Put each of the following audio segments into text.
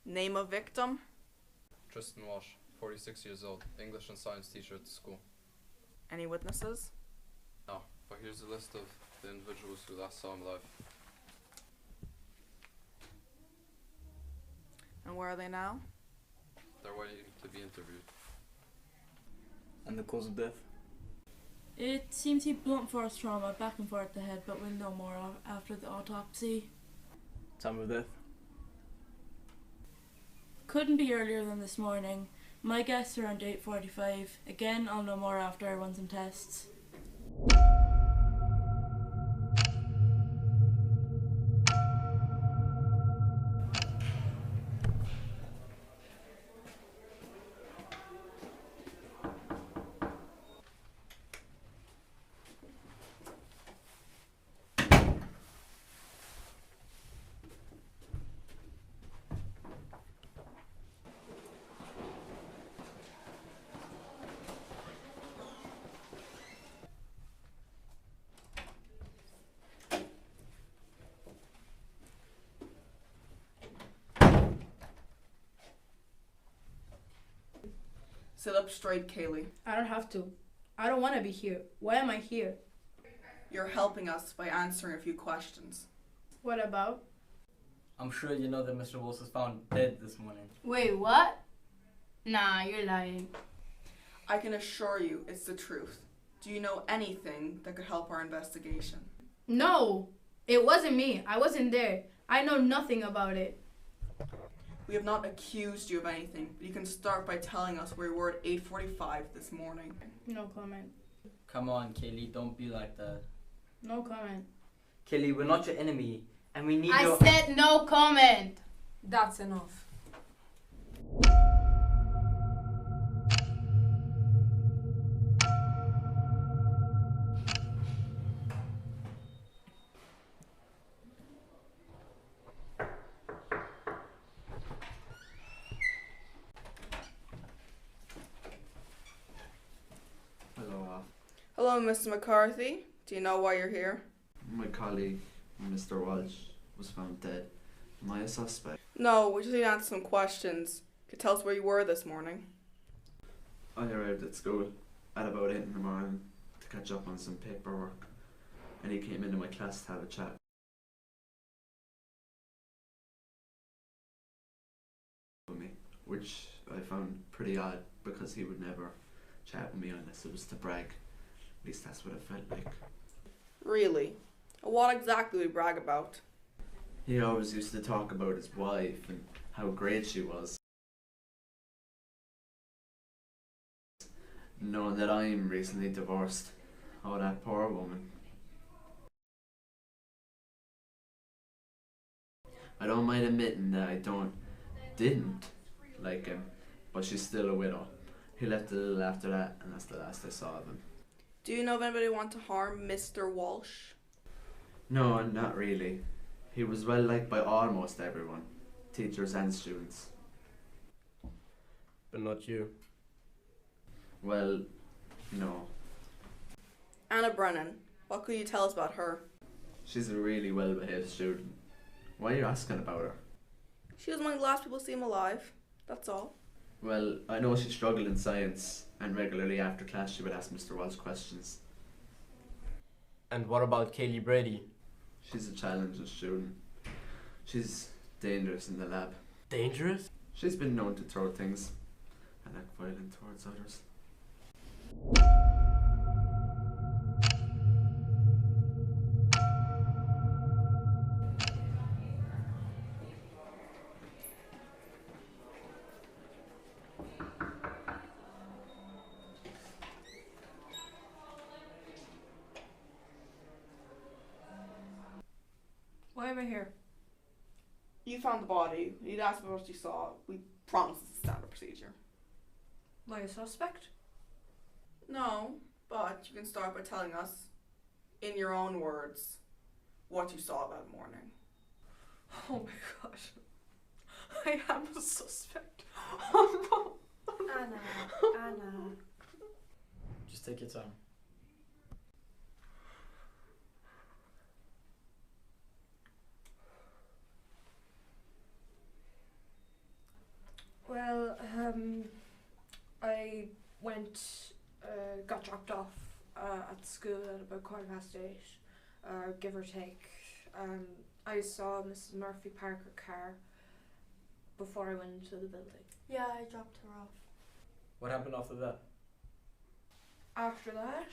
Name of victim? Tristan Walsh, 46 years old, English and science teacher at the school. Any witnesses? No, but here's a list of the individuals who last saw him live. And where are they now? They're waiting to be interviewed. And the cause of death? It seems he blunt force trauma, back and forth the head, but we'll know more after the autopsy. Time of death? Couldn't be earlier than this morning. My guess around 8:45. Again, I'll know more after I run some tests. Sit up straight, Kaylee. I don't have to. I don't want to be here. Why am I here? You're helping us by answering a few questions. What about? I'm sure you know that Mr. Walsh was found dead this morning. Wait, what? Nah, you're lying. I can assure you it's the truth. Do you know anything that could help our investigation? No, it wasn't me. I wasn't there. I know nothing about it. We have not accused you of anything, but you can start by telling us where you were at 8:45 this morning. No comment. Come on, Kaylee, don't be like that. No comment. Kelly, we're not your enemy, and we need I your... said no comment. That's enough. Hello, Mr. McCarthy. Do you know why you're here? My colleague, Mr. Walsh, was found dead. Am I a suspect? No, we just need to answer some questions. Could tell us where you were this morning. I arrived at school at about 8 in the morning to catch up on some paperwork, and he came into my class to have a chat. With me, which I found pretty odd because he would never chat with me unless it was to brag. At least that's what it felt like. Really? What exactly do we brag about? He always used to talk about his wife and how great she was. Knowing that I'm recently divorced. Oh, that poor woman. I don't mind admitting that I didn't like him, but she's still a widow. He left a little after that, and that's the last I saw of him. Do you know if anybody want to harm Mr. Walsh? No, not really. He was well liked by almost everyone, teachers and students. But not you. Well, no. Anna Brennan, what could you tell us about her? She's a really well-behaved student. Why are you asking about her? She was among the last people to see him alive. That's all. Well, I know she struggled in science, and regularly after class she would ask Mr. Walsh questions. And what about Kaylee Brady? She's a challenging student. She's dangerous in the lab. Dangerous? She's been known to throw things and act violent towards others. Why am I here? You found the body. You'd asked me what you saw. We promise it's a standard procedure. Am I a suspect? No, but you can start by telling us, in your own words, what you saw that morning. Oh my gosh. I am a suspect. Oh no. Anna. Just take your time. got dropped off at school at about 8:15, give or take. I saw Mrs. Murphy park her car before I went into the building. Yeah, I dropped her off. What happened after that? After that,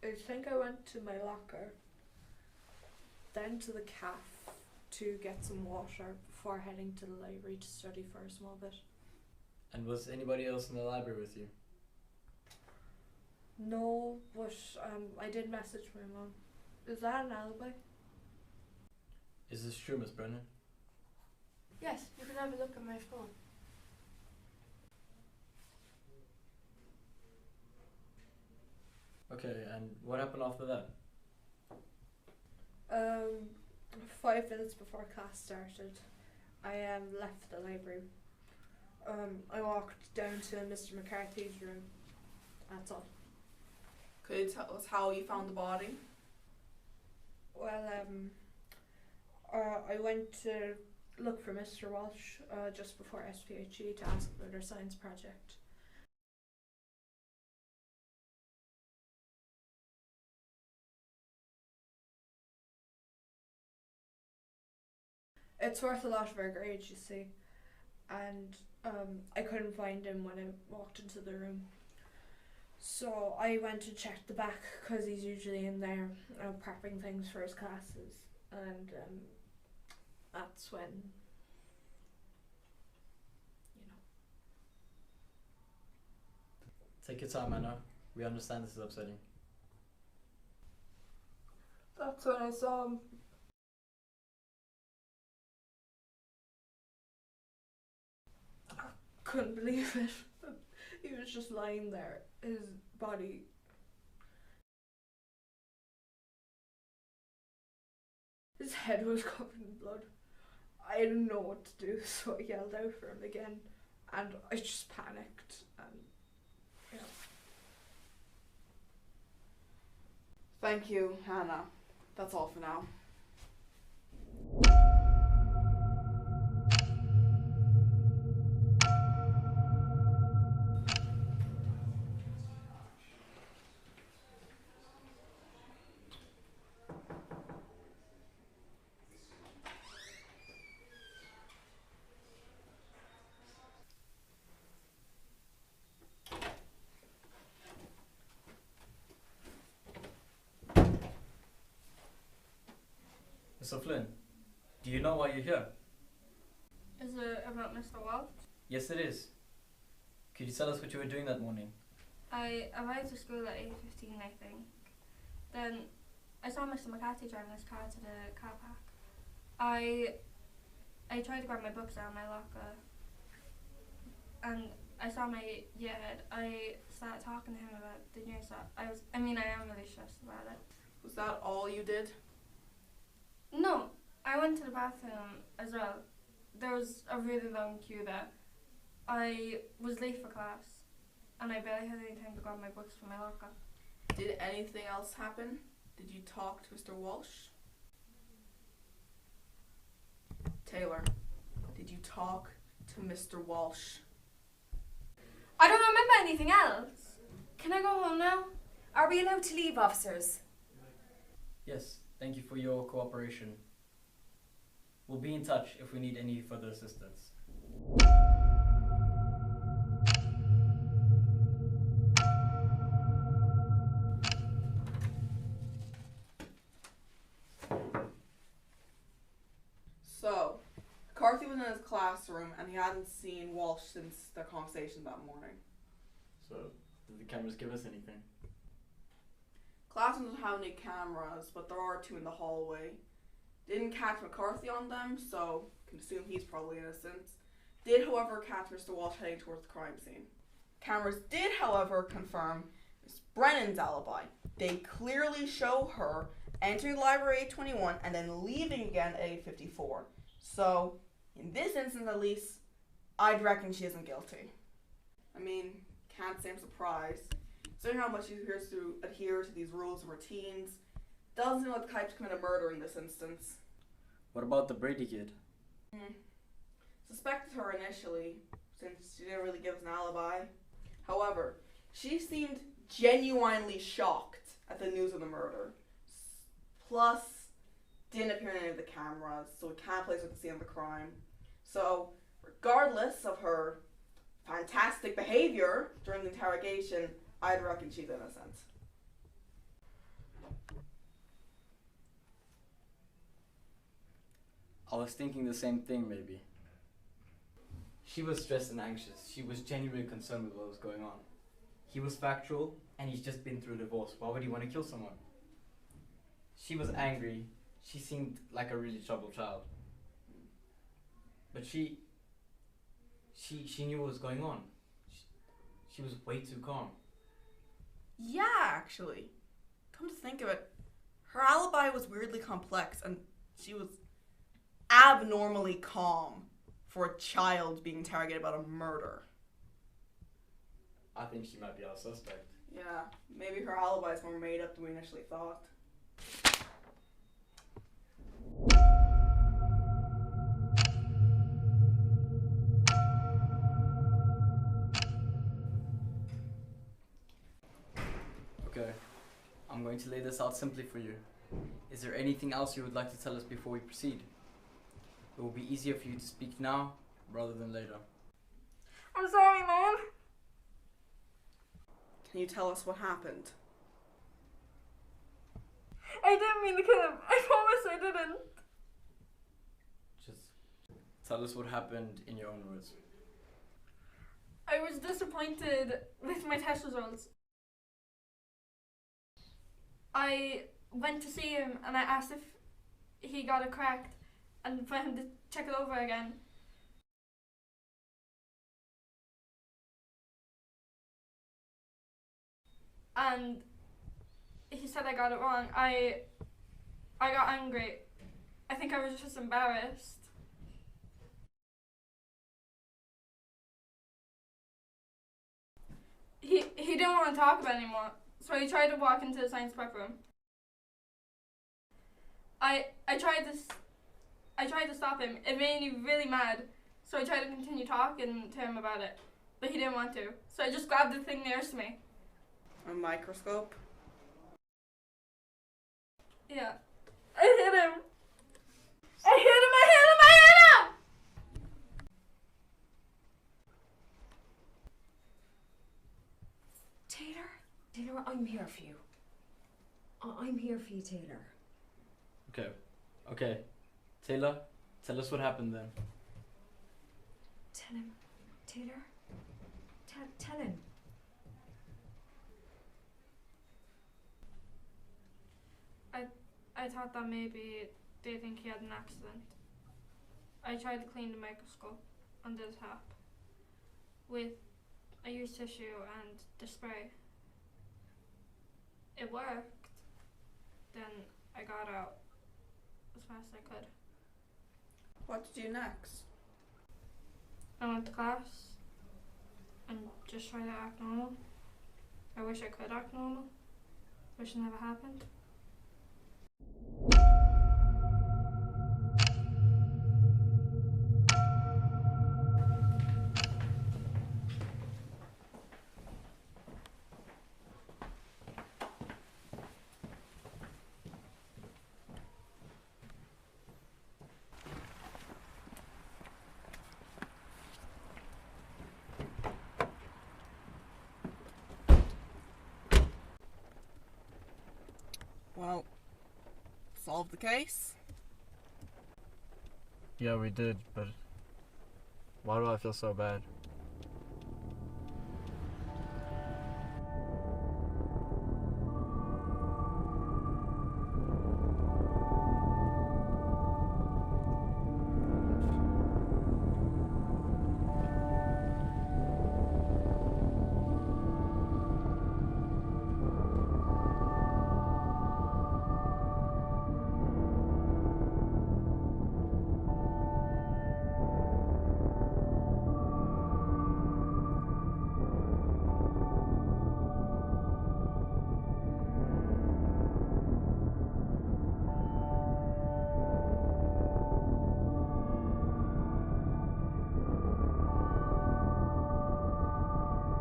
I think I went to my locker, then to the cafe to get some water before heading to the library to study for a small bit. And was anybody else in the library with you? No, but I did message my mum. Is that an alibi? Is this true, Miss Brennan? Yes, you can have a look at my phone. Okay, and what happened after that? 5 minutes before class started, I left the library. I walked down to Mr. McCarthy's room. That's all. Could you tell us how you found the body? Well, I went to look for Mr. Walsh just before SPHE to ask about our science project. It's worth a lot of our grades, you see, and I couldn't find him when I walked into the room. So I went to check the back because he's usually in there prepping things for his classes, and that's when, you know. Take your time, Anna. We understand this is upsetting. That's when I saw him. I couldn't believe it. He was just lying there. His body. His head was covered in blood. I didn't know what to do, so I yelled out for him again, and I just panicked, and you know. Thank you, Hannah. That's all for now. Mr. Flynn, do you know why you're here? Is it about Mr. Walsh? Yes, it is. Could you tell us what you were doing that morning? I arrived to school at 8:15, I think. Then I saw Mr. McCarthy driving his car to the car park. I tried to grab my books out of my locker, and I saw my year head. I started talking to him about the news. I am really stressed about it. Was that all you did? No, I went to the bathroom as well. There was a really long queue there. I was late for class, and I barely had any time to grab my books from my locker. Did anything else happen? Did you talk to Mr. Walsh? Taylor, did you talk to Mr. Walsh? I don't remember anything else. Can I go home now? Are we allowed to leave, officers? Yes, thank you for your cooperation. We'll be in touch if we need any further assistance. So, McCarthy was in his classroom and he hadn't seen Walsh since their conversation that morning. So, did the cameras give us anything? Class doesn't have any cameras, but there are 2 in the hallway. Didn't catch McCarthy on them, so can assume he's probably innocent. Did, however, catch Mr. Walsh heading towards the crime scene. Cameras did, however, confirm Miss Brennan's alibi. They clearly show her entering the library at 8:21 and then leaving again at 8:54. So, in this instance at least, I'd reckon she isn't guilty. I mean, can't say I'm surprised. Considering how much she appears to adhere to these rules and routines, doesn't know what the type to commit a murder in this instance. What about the Brady kid? Suspected her initially, since she didn't really give us an alibi. However, She seemed genuinely shocked at the news of the murder. Plus, didn't appear in any of the cameras, so it can't place her at the scene of the crime. So, regardless of her fantastic behavior during the interrogation, I'd reckon she's innocent. I was thinking the same thing, maybe. She was stressed and anxious. She was genuinely concerned with what was going on. He was factual, and he's just been through a divorce. Why would he want to kill someone? She was angry. She seemed like a really troubled child. But she knew what was going on. She was way too calm. Yeah, actually. Come to think of it, her alibi was weirdly complex, and she was abnormally calm for a child being interrogated about a murder. I think she might be our suspect. Yeah, maybe her alibi is more made up than we initially thought. Okay, I'm going to lay this out simply for you. Is there anything else you would like to tell us before we proceed? It will be easier for you to speak now rather than later. I'm sorry, Mom. Can you tell us what happened? I didn't mean to kill him. I promise I didn't. Just tell us what happened in your own words. I was disappointed with my test results. I went to see him and I asked if he got it correct and for him to check it over again. And he said I got it wrong. I got angry. I think I was just embarrassed. He didn't want to talk about it anymore, so he tried to walk into the science prep room. I tried to stop him. It made me really mad, so I tried to continue talking to him about it, but he didn't want to. So I just grabbed the thing nearest to me. A microscope? Yeah. I hit him! I hit him! I hit him! I hit him! Taylor, I'm here for you. I'm here for you, Taylor. Okay. Taylor, tell us what happened then. Tell him. Taylor? Tell him. I thought that maybe they think he had an accident. I tried to clean the microscope under the tap with I used tissue and the spray. It worked. Then I got out as fast as I could. What did you do next? I went to class and just tried to act normal. I wish I could act normal. Wish it never happened. Well, solve the case? Yeah, we did, but why do I feel so bad?